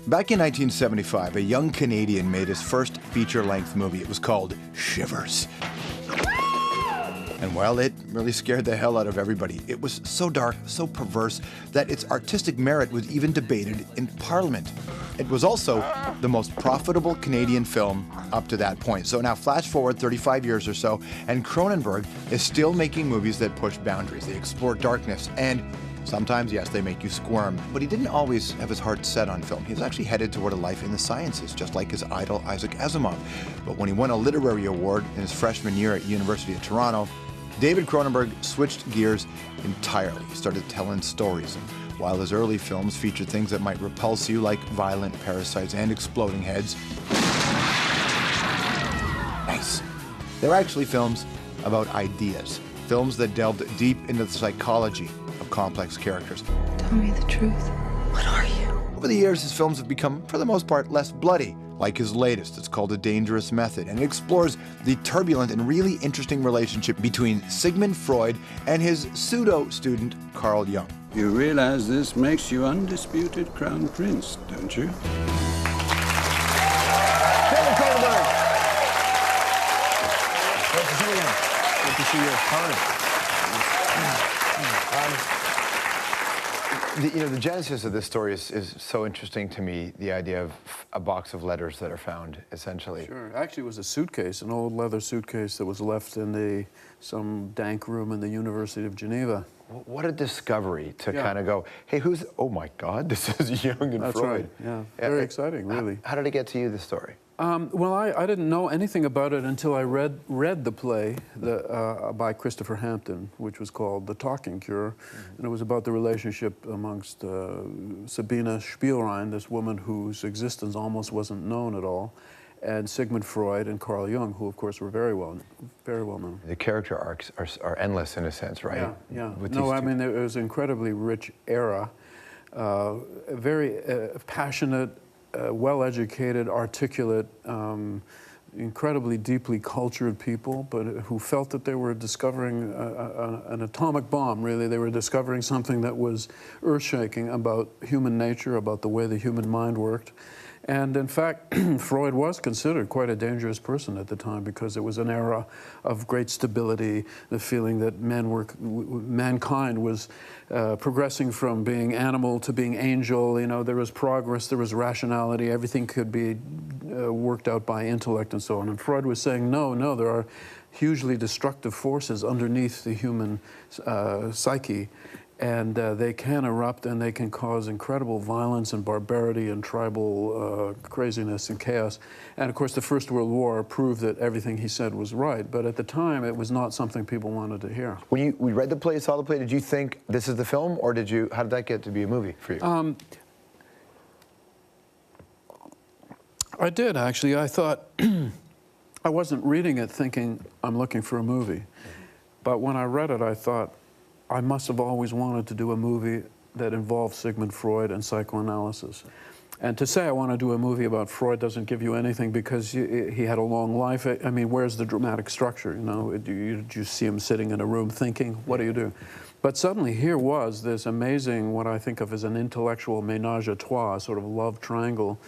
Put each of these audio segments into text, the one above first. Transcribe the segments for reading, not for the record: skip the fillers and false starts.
Back in 1975, a young Canadian made his first feature-length movie. It was called Shivers. And well, it really scared the hell out of everybody. It was so dark, so perverse, that its artistic merit was even debated in Parliament. It was also the most profitable Canadian film up to that point. So now flash forward 35 years or so, and Cronenberg is still making movies that push boundaries. They explore darkness, and sometimes, yes, they make you squirm. But he didn't always have his heart set on film. He was actually headed toward a life in the sciences, just like his idol Isaac Asimov. But when he won a literary award in his freshman year at University of Toronto, David Cronenberg switched gears entirely. He started telling stories. And while his early films featured things that might repulse you, like violent parasites and exploding heads, nice. They're actually films about ideas. Films that delved deep into the psychology of complex characters. Tell me the truth. What are you? Over the years, his films have become, for the most part, less bloody. Like his latest, it's called A Dangerous Method, and it explores the turbulent and really interesting relationship between Sigmund Freud and his pseudo-student Carl Jung. You realize this makes you undisputed crown prince, don't you? David Cronenberg! Great to see you again. Good to see you. The genesis of this story is so interesting to me, the idea of a box of letters that are found, essentially. Sure. Actually, it was a suitcase, an old leather suitcase that was left in some dank room in the University of Geneva. What a discovery to kind of go, hey, oh my God, this is Jung and That's Freud. Right, yeah. Very exciting, really. How did it get to you, this story? Well, I didn't know anything about it until I read the play by Christopher Hampton, which was called The Talking Cure, and it was about the relationship amongst Sabine Spielrein, this woman whose existence almost wasn't known at all, and Sigmund Freud and Carl Jung, who of course were very well known. The character arcs are endless in a sense, right? Yeah, yeah. No, I mean, it was an incredibly rich era, very passionate, well-educated, articulate, incredibly deeply cultured people, but who felt that they were discovering an atomic bomb, really. They were discovering something that was earth-shaking about human nature, about the way the human mind worked. And in fact, Freud was considered quite a dangerous person at the time because it was an era of great stability, the feeling that mankind was progressing from being animal to being angel. You know, there was progress, there was rationality, everything could be worked out by intellect and so on. And Freud was saying, no, there are hugely destructive forces underneath the human psyche. And they can erupt and they can cause incredible violence and barbarity and tribal craziness and chaos. And of course, the First World War proved that everything he said was right. But at the time, it was not something people wanted to hear. When you read the play, saw the play, did you think this is the film, or how did that get to be a movie for you? I did, actually. I thought, I wasn't reading it thinking, I'm looking for a movie. But when I read it, I thought, I must have always wanted to do a movie that involved Sigmund Freud and psychoanalysis. And to say I want to do a movie about Freud doesn't give you anything because he had a long life. I mean, where's the dramatic structure, you know? Do you see him sitting in a room thinking? What do you do? But suddenly here was this amazing, what I think of as an intellectual ménage à trois, sort of love triangle,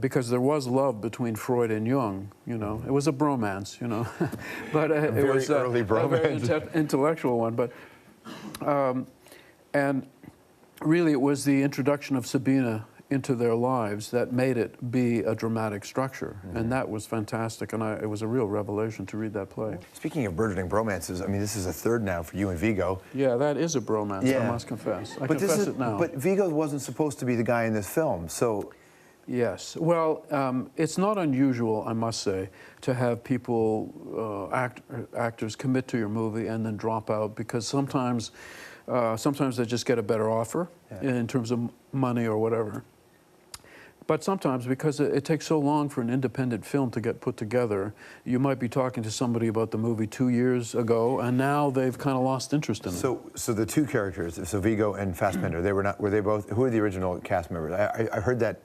because there was love between Freud and Jung, you know. It was a bromance, you know. But it was early bromance. A very intellectual one. But and really, it was the introduction of Sabine into their lives that made it be a dramatic structure, and that was fantastic. And it was a real revelation to read that play. Speaking of burgeoning bromances, I mean, this is a third now for you and Viggo. Yeah, that is a bromance. Yeah. I must confess. I confess it now. But Viggo wasn't supposed to be the guy in this film, so. Yes. Well, it's not unusual, I must say, to have people, actors commit to your movie and then drop out because sometimes they just get a better offer in terms of money or whatever. But sometimes, because it takes so long for an independent film to get put together, you might be talking to somebody about the movie 2 years ago, and now they've kind of lost interest in it. So the two characters, so Viggo and Fassbender, were they both, who are the original cast members? I heard that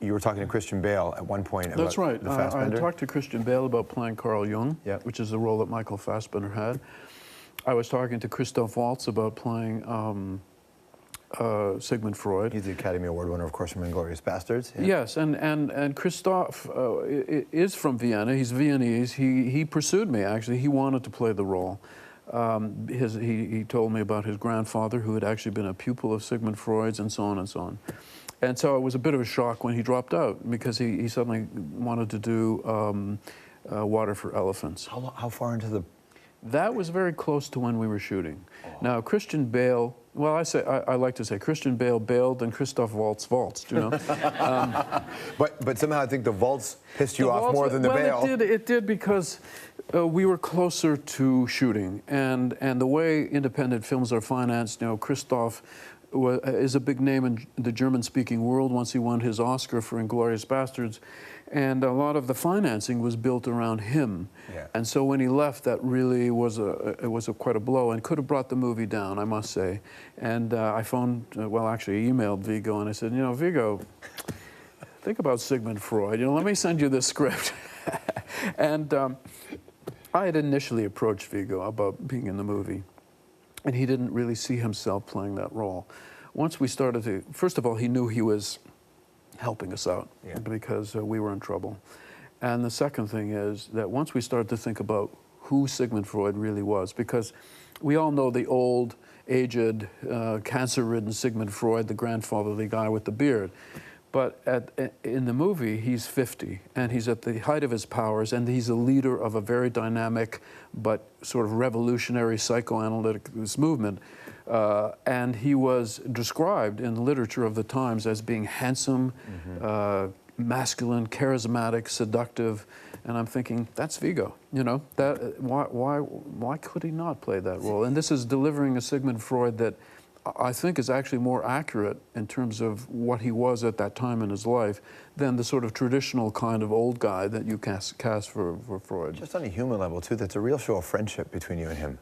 you were talking to Christian Bale at one point about That's right. the Fassbender. I talked to Christian Bale about playing Carl Jung, which is the role that Michael Fassbender had. I was talking to Christoph Waltz about playing Sigmund Freud. He's the Academy Award winner, of course, from *Inglourious Basterds*. Yeah. Yes, and Christoph is from Vienna. He's Viennese. He pursued me, actually. He wanted to play the role. He told me about his grandfather, who had actually been a pupil of Sigmund Freud's, and so on and so on. And so it was a bit of a shock when he dropped out, because he suddenly wanted to do Water for Elephants. How far into the... That was very close to when we were shooting. Now, Christian Bale, well, I like to say Christian Bale bailed and Christoph Waltz waltzed, you know. But somehow I think the waltz pissed you off waltz, more than the bail. Well, it did because we were closer to shooting, and the way independent films are financed, you know, Christoph is a big name in the German-speaking world once he won his Oscar for *Inglourious Basterds*, and a lot of the financing was built around him. Yeah. And so when he left, that really was quite a blow, and could have brought the movie down, I must say. And I phoned, well, actually emailed Viggo, and I said, you know, Viggo, think about Sigmund Freud. You know, let me send you this script. And I had initially approached Viggo about being in the movie, and he didn't really see himself playing that role. Once we started to, first of all, he knew he was helping us out, yeah, because we were in trouble. And the second thing is that once we started to think about who Sigmund Freud really was, because we all know the old, aged, cancer-ridden Sigmund Freud, the grandfatherly guy with the beard. But in the movie, he's 50, and he's at the height of his powers, and he's a leader of a very dynamic but sort of revolutionary psychoanalytic movement. And he was described in the literature of the times as being handsome, masculine, charismatic, seductive. And I'm thinking, that's Viggo, you know? Why could he not play that role? And this is delivering a Sigmund Freud that I think is actually more accurate in terms of what he was at that time in his life than the sort of traditional kind of old guy that you cast for Freud. Just on a human level, too, that's a real show of friendship between you and him,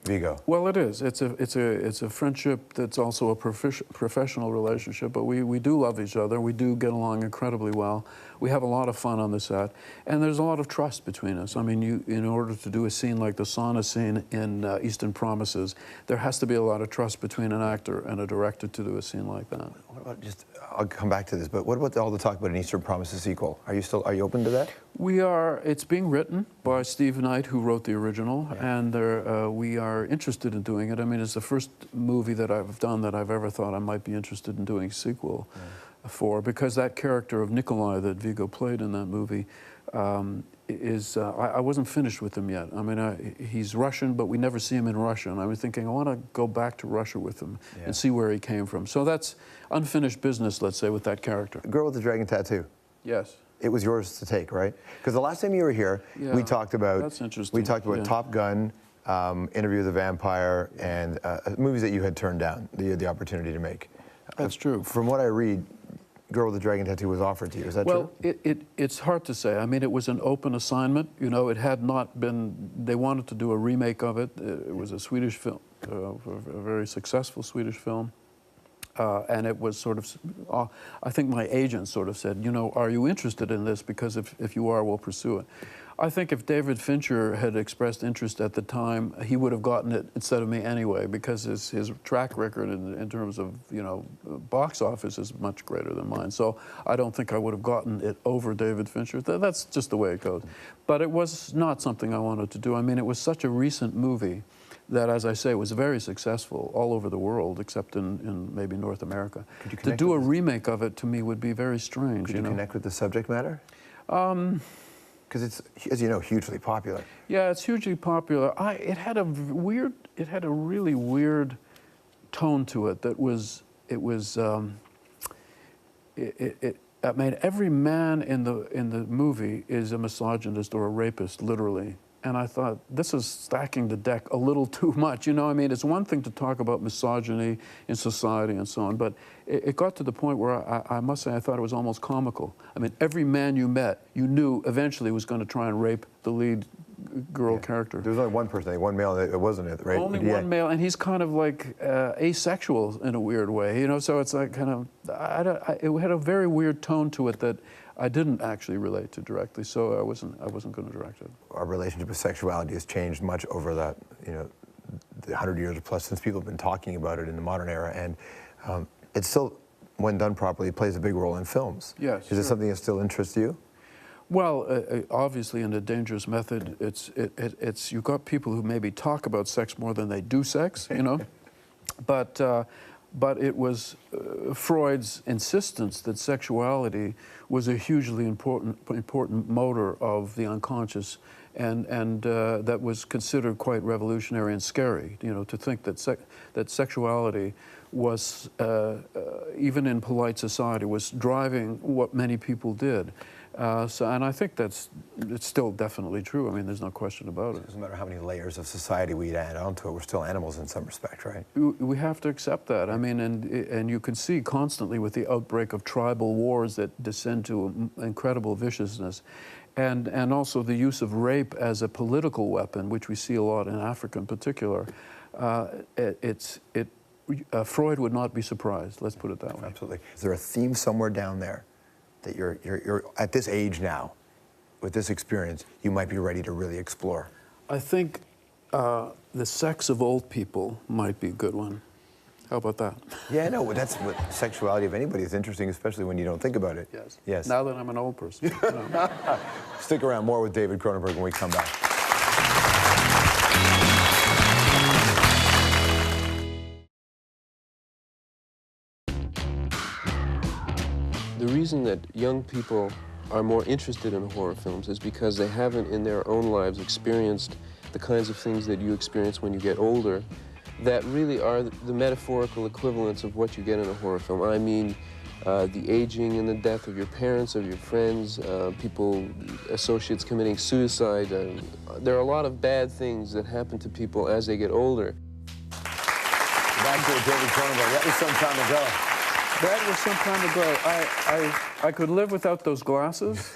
Viggo. Well, it is. It's a friendship that's also a professional relationship, but we do love each other. We do get along incredibly well. We have a lot of fun on the set, and there's a lot of trust between us. I mean, in order to do a scene like the sauna scene in Eastern Promises, there has to be a lot of trust between an actor and a director to do a scene like that. What about I'll come back to this, but what about all the talk about an Eastern Promises sequel? Are you open to that? We are. It's being written by Steve Knight, who wrote the original, yeah, and we are interested in doing it. I mean, it's the first movie that I've done that I've ever thought I might be interested in doing a sequel for, because that character of Nikolai that Viggo played in that movie I wasn't finished with him yet. I mean, he's Russian, but we never see him in Russia, and I was thinking, I want to go back to Russia with him, yeah, and see where he came from. So that's unfinished business, let's say, with that character. Girl with the Dragon Tattoo. Yes. It was yours to take, right? Because the last time you were here, yeah, we talked about... That's interesting. We talked about, yeah, Top Gun, Interview with the Vampire, and movies that you had turned down, the opportunity to make. That's true. From what I read, Girl with the Dragon Tattoo was offered to you. Is that true? Well, it's hard to say. I mean, it was an open assignment. You know, it had not been... They wanted to do a remake of it. It was a Swedish film, a very successful Swedish film. And it was sort of, I think my agent sort of said, you know, are you interested in this? Because if you are, we'll pursue it. I think if David Fincher had expressed interest at the time, he would have gotten it instead of me anyway, because his track record in terms of, you know, box office is much greater than mine. So I don't think I would have gotten it over David Fincher. That's just the way it goes. But it was not something I wanted to do. I mean, it was such a recent movie that, as I say, was very successful all over the world, except in maybe North America. To do a remake of it, to me, would be very strange. Could you connect with the subject matter? Because it's, as you know, hugely popular. Yeah, it's hugely popular. It had a really weird tone to it. That was, I mean, every man in the movie is a misogynist or a rapist, literally. And I thought, this is stacking the deck a little too much. You know, I mean, it's one thing to talk about misogyny in society and so on, but it got to the point where I must say I thought it was almost comical. I mean, every man you met, you knew eventually was going to try and rape the lead girl character. There was only one person, one male, it wasn't it, right? Only one male, and he's kind of like asexual in a weird way, you know, so it's like kind of, it had a very weird tone to it that I didn't actually relate to directly, so I wasn't going to direct it. Our relationship with sexuality has changed much over that, you know, the 100 years plus since people have been talking about it in the modern era, and It's still, when done properly, plays a big role in films. Yes, Is it sure. something that still interests you? Well, obviously, in A Dangerous Method, it's you've got people who maybe talk about sex more than they do sex, you know, but it was Freud's insistence that sexuality was a hugely important motor of the unconscious, and that was considered quite revolutionary and scary, you know, to think that that sexuality was even in polite society was driving what many people did. And I think it's still definitely true. I mean, there's no question about it. It doesn't matter how many layers of society we add onto it, we're still animals in some respect, right? We have to accept that. I mean, and you can see constantly with the outbreak of tribal wars that descend to incredible viciousness, and also the use of rape as a political weapon, which we see a lot in Africa in particular. Freud would not be surprised. Let's put it that way. Absolutely. Is there a theme somewhere down there that you're at this age now, with this experience, you might be ready to really explore? I think the sex of old people might be a good one. How about that? Yeah, no, that's what sexuality of anybody is interesting, especially when you don't think about it. Yes. Yes. Now that I'm an old person. You know. Stick around, more with David Cronenberg when we come back. The reason that young people are more interested in horror films is because they haven't in their own lives experienced the kinds of things that you experience when you get older that really are the metaphorical equivalents of what you get in a horror film. I mean, the aging and the death of your parents, of your friends, associates committing suicide. There are a lot of bad things that happen to people as they get older. Back to David Cronenberg. That was some time ago. That was some time ago. I could live without those glasses,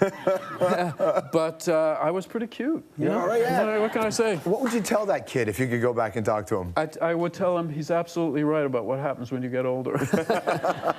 but I was pretty cute. You know? All right, yeah. What can I say? What would you tell that kid if you could go back and talk to him? I would tell him he's absolutely right about what happens when you get older.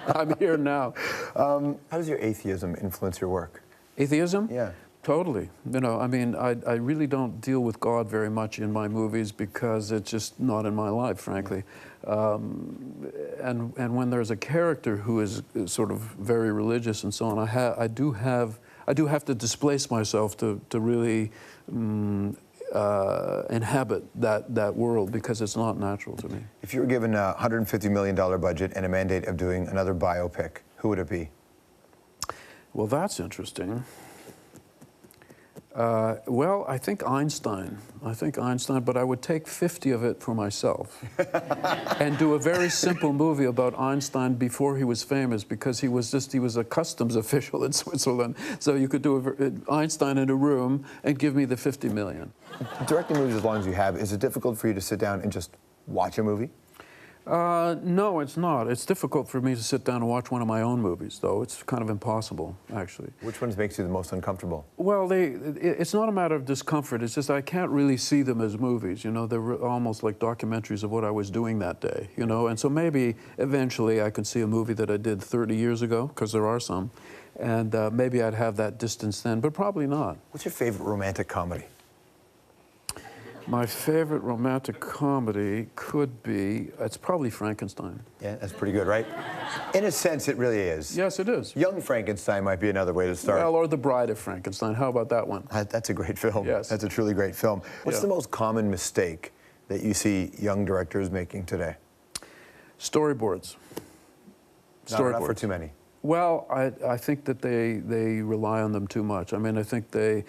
I'm here now. How does your atheism influence your work? Atheism? Yeah. Totally. You know, I mean, I really don't deal with God very much in my movies because it's just not in my life, frankly. And when there's a character who is sort of very religious and so on, I do have to displace myself to really inhabit that world because it's not natural to me. If you were given a $150 million budget and a mandate of doing another biopic, who would it be? Well, that's interesting. Well, I think Einstein, but I would take 50 of it for myself and do a very simple movie about Einstein before he was famous, because he was a customs official in Switzerland. So you could do Einstein in a room and give me the 50 million. Directing movies as long as you have, is it difficult for you to sit down and just watch a movie? No, it's not. It's difficult for me to sit down and watch one of my own movies, though. It's kind of impossible, actually. Which ones makes you the most uncomfortable? Well, it's not a matter of discomfort. It's just I can't really see them as movies. You know, they're almost like documentaries of what I was doing that day, you know. And so maybe eventually I can see a movie that I did 30 years ago, because there are some, and maybe I'd have that distance then, but probably not. What's your favorite romantic comedy? My favorite romantic comedy could be, it's probably Frankenstein. Yeah, that's pretty good, right? In a sense, it really is. Yes, it is. Young Frankenstein might be another way to start. Well, or The Bride of Frankenstein. How about that one? That's a great film. Yes. That's a truly great film. What's Yeah. the most common mistake that you see young directors making today? Storyboards. Not enough or too many? Well, I think that they rely on them too much. I mean, I think they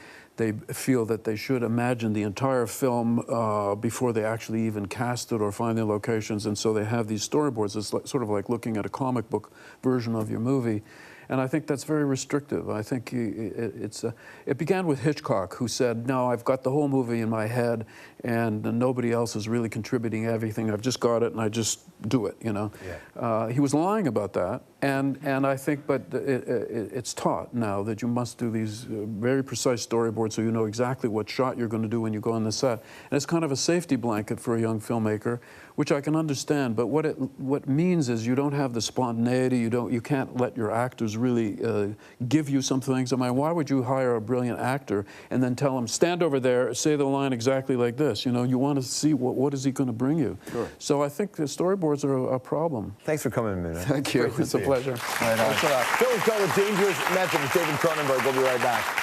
feel that they should imagine the entire film before they actually even cast it or find the locations, and so they have these storyboards. It's sort of like looking at a comic book version of your movie. And I think that's very restrictive. I think it began with Hitchcock, who said, no, I've got the whole movie in my head, and nobody else is really contributing everything. I've just got it, and I just do it, you know. Yeah. He was lying about that, and I think, but it's taught now that you must do these very precise storyboards storyboard so you know exactly what shot you're going to do when you go on the set. And it's kind of a safety blanket for a young filmmaker, which I can understand. But what it means is you don't have the spontaneity. You can't let your actors really give you some things. I mean, why would you hire a brilliant actor and then tell him, stand over there, say the line exactly like this? You know, you want to see what is he going to bring you. Sure. So I think the storyboards are a problem. Thanks for coming in, man. Thank you. It's a pleasure. Thanks a lot. Film is called A Dangerous Method with David Cronenberg. We'll be right back.